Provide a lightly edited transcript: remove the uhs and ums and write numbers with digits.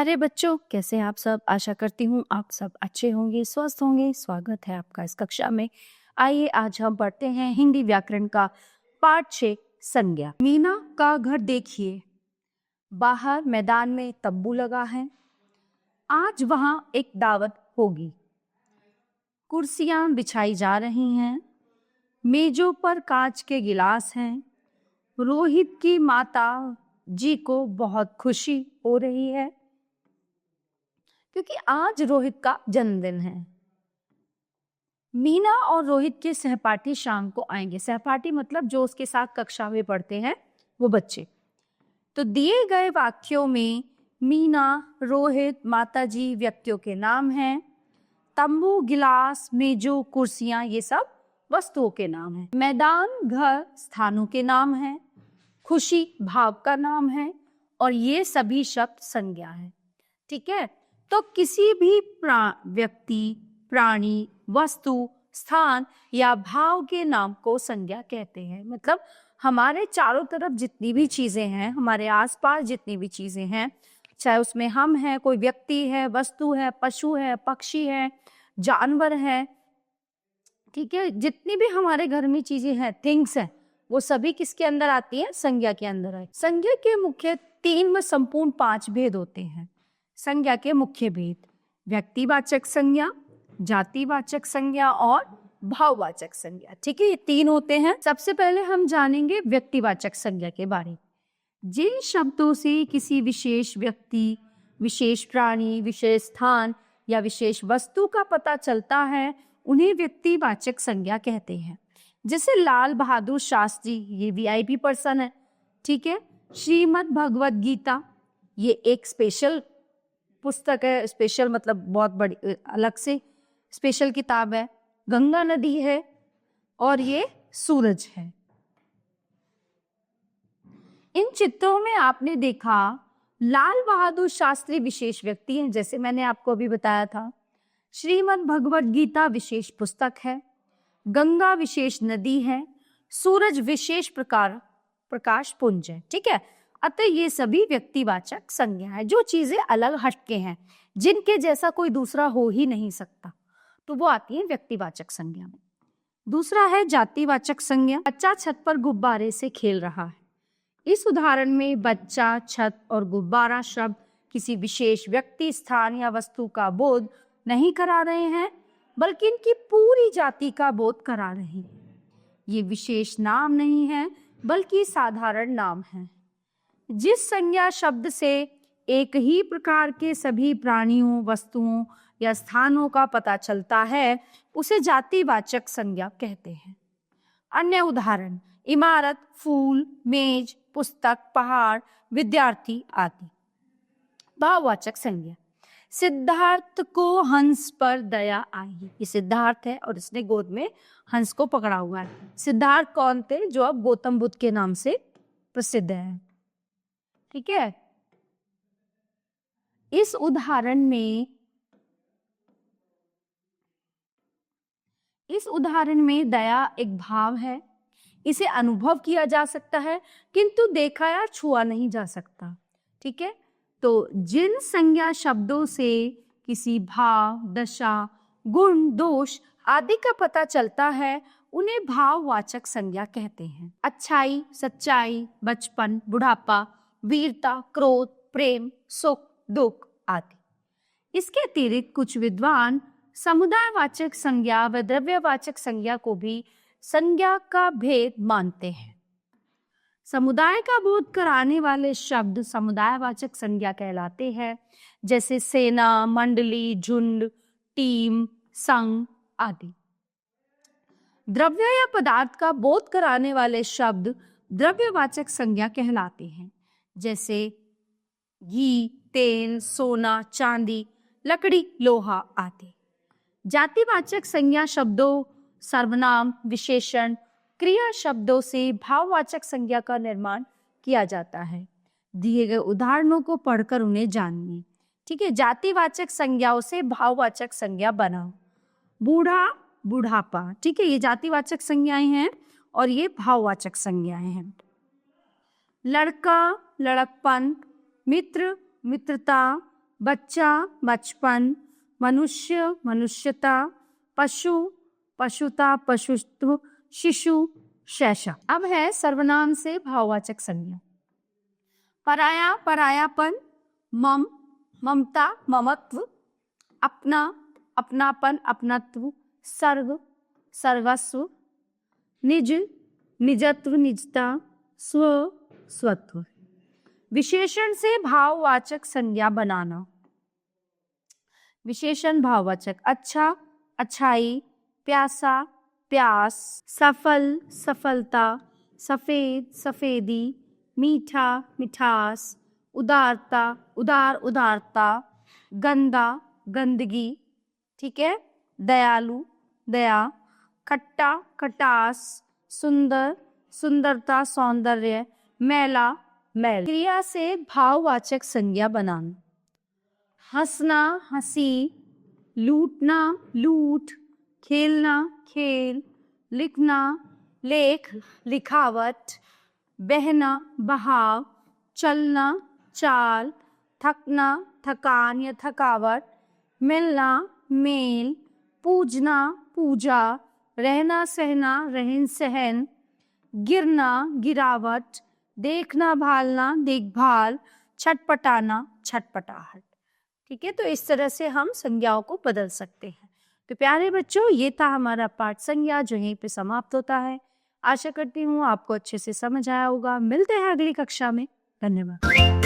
प्यारे बच्चों, कैसे हैं आप सब। आशा करती हूँ आप सब अच्छे होंगे, स्वस्थ होंगे। स्वागत है आपका इस कक्षा में। आइए आज हम पढ़ते हैं हिंदी व्याकरण का पाठ 6 संज्ञा। मीना का घर देखिए, बाहर मैदान में तंबू लगा है। आज वहां एक दावत होगी। कुर्सियां बिछाई जा रही हैं, मेजों पर कांच के गिलास हैं। रोहित की माता जी को बहुत खुशी हो रही है क्योंकि आज रोहित का जन्मदिन है। मीना और रोहित के सहपाठी शाम को आएंगे। सहपाठी मतलब जो उसके साथ कक्षा में पढ़ते हैं वो बच्चे। तो दिए गए वाक्यों में मीना, रोहित, माताजी व्यक्तियों के नाम हैं। तंबू, गिलास, मेजों, कुर्सियां ये सब वस्तुओं के नाम हैं। मैदान, घर स्थानों के नाम हैं। खुशी भाव का नाम है और ये सभी शब्द संज्ञा है। ठीक है, तो किसी भी व्यक्ति, प्राणी, वस्तु, स्थान या भाव के नाम को संज्ञा कहते हैं। मतलब हमारे चारों तरफ जितनी भी चीजें हैं, हमारे आसपास जितनी भी चीजें हैं, चाहे उसमें हम हैं, कोई व्यक्ति है, वस्तु है, पशु है, पक्षी है, जानवर है, ठीक है, जितनी भी हमारे घर में चीजें हैं, थिंग्स हैं, वो सभी किसके अंदर आती है? संज्ञा के अंदर है। संज्ञा के मुख्य 3 व संपूर्ण 5 भेद होते हैं। संज्ञा के मुख्य भेद: व्यक्तिवाचक संज्ञा, जातिवाचक संज्ञा और भाववाचक संज्ञा। ठीक है, ये 3 होते हैं। सबसे पहले हम जानेंगे व्यक्तिवाचक संज्ञा के बारे में। जिन शब्दों से किसी विशेष व्यक्ति, विशेष प्राणी, विशेष स्थान या विशेष वस्तु का पता चलता है उन्हें व्यक्तिवाचक संज्ञा कहते हैं। जैसे लाल बहादुर शास्त्री, ये वीआईपी पर्सन है। ठीक है, श्रीमद् भगवद गीता, ये एक स्पेशल पुस्तक है। स्पेशल मतलब बहुत बड़ी, अलग से स्पेशल किताब है। गंगा नदी है और ये सूरज है। इन चित्रों में आपने देखा लाल बहादुर शास्त्री विशेष व्यक्ति हैं, जैसे मैंने आपको अभी बताया था। श्रीमद् भगवद गीता विशेष पुस्तक है। गंगा विशेष नदी है। सूरज विशेष प्रकाश पुंज है। ठीक है, अतः ये सभी व्यक्तिवाचक संज्ञा है। जो चीजें अलग हटके हैं, जिनके जैसा कोई दूसरा हो ही नहीं सकता, तो वो आती है व्यक्तिवाचक संज्ञा में। दूसरा है जातिवाचक संज्ञा। बच्चा छत पर गुब्बारे से खेल रहा है। इस उदाहरण में बच्चा, छत और गुब्बारा शब्द किसी विशेष व्यक्ति, स्थान या वस्तु का बोध नहीं करा रहे हैं, बल्कि इनकी पूरी जाति का बोध करा रहे हैं। ये विशेष नाम नहीं है, बल्कि साधारण नाम है। जिस संज्ञा शब्द से एक ही प्रकार के सभी प्राणियों, वस्तुओं या स्थानों का पता चलता है, उसे जातिवाचक संज्ञा कहते हैं। अन्य उदाहरण: इमारत, फूल, मेज, पुस्तक, पहाड़, विद्यार्थी आदि। भाववाचक संज्ञा: सिद्धार्थ को हंस पर दया आई। ये सिद्धार्थ है और इसने गोद में हंस को पकड़ा हुआ है। सिद्धार्थ कौन थे? जो अब गौतम बुद्ध के नाम से प्रसिद्ध है। ठीक है, इस उदाहरण में दया एक भाव है। इसे अनुभव किया जा सकता है किंतु देखा या छुआ नहीं जा सकता। ठीक है, तो जिन संज्ञा शब्दों से किसी भाव, दशा, गुण, दोष आदि का पता चलता है उन्हें भाववाचक संज्ञा कहते हैं। अच्छाई, सच्चाई, बचपन, बुढ़ापा, वीरता, क्रोध, प्रेम, सुख, दुख आदि। इसके अतिरिक्त कुछ विद्वान समुदायवाचक संज्ञा व द्रव्यवाचक संज्ञा को भी संज्ञा का भेद मानते हैं। समुदाय का बोध कराने वाले शब्द समुदायवाचक संज्ञा कहलाते हैं, जैसे सेना, मंडली, झुंड, टीम, संघ आदि। द्रव्य या पदार्थ का बोध कराने वाले शब्द द्रव्यवाचक संज्ञा कहलाते हैं, जैसे घी, तेल, सोना, चांदी, लकड़ी, लोहा आदि। जातिवाचक संज्ञा शब्दों, सर्वनाम, विशेषण, क्रिया शब्दों से भाववाचक संज्ञा का निर्माण किया जाता है। दिए गए उदाहरणों को पढ़कर उन्हें जानिए। ठीक है, जातिवाचक संज्ञाओं से भाववाचक संज्ञा बनाओ। बूढ़ा, बुढ़ापा, ठीक है, ये जातिवाचक संज्ञाएं हैं और ये भाववाचक संज्ञाएं हैं। लड़का, लड़कपन, मित्र, मित्रता, बच्चा, बचपन, मनुष्य, मनुष्यता, पशु, पशुता, पशुत्व, शिशु, शैशव। अब है सर्वनाम से भाववाचक संज्ञा। पराया, परायापन, मम, ममता, ममत्व, अपना, अपनापन, अपनत्व, सर्व, सर्वस्व, निज, निजत्व, निजता, स्व, स्वत्व। विशेषण से भाववाचक संज्ञा बनाना। विशेषण भाववाचक: अच्छा, अच्छाई, प्यासा, प्यास, सफल, सफलता, सफेद, सफेदी, मीठा, मिठास, उदारता, उदार, उदारता, गंदा, गंदगी, ठीक है, दयालु, दया, खट्टा, खटास, सुंदर, सुंदरता, सौंदर्य, मैला, मैल। क्रिया से भाववाचक संज्ञा बनाना। हंसना, हंसी, लूटना, लूट, खेलना, खेल, लिखना, लेख, लिखावट, बहना, बहाव, चलना, चाल, थकना, थकान या थकावट, मिलना, मेल, पूजना, पूजा, रहना, सहना, रहन सहन, गिरना, गिरावट, देखना, भालना, देखभाल, छटपटाना, छटपटाहट। ठीक है, तो इस तरह से हम संज्ञाओं को बदल सकते हैं। तो प्यारे बच्चों, ये था हमारा पाठ संज्ञा, जो यहीं पे समाप्त होता है। आशा करती हूँ आपको अच्छे से समझ आया होगा। मिलते हैं अगली कक्षा में। धन्यवाद।